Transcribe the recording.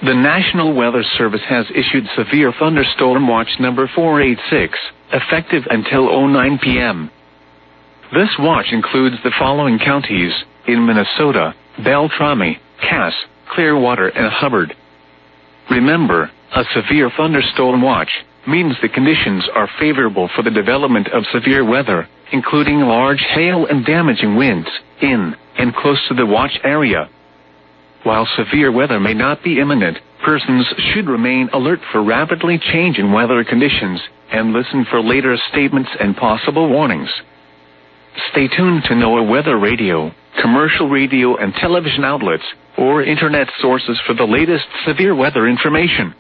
The National Weather Service has issued Severe Thunderstorm Watch number 486, effective until 09 p.m. This watch includes the following counties in Minnesota: Beltrami, Cass, Clearwater, and Hubbard. Remember, a severe thunderstorm watch means the conditions are favorable for the development of severe weather, including large hail and damaging winds, in and close to the watch area. While severe weather may not be imminent, persons should remain alert for rapidly changing weather conditions and listen for later statements and possible warnings. Stay tuned to NOAA Weather Radio, commercial radio and television outlets, or internet sources for the latest severe weather information.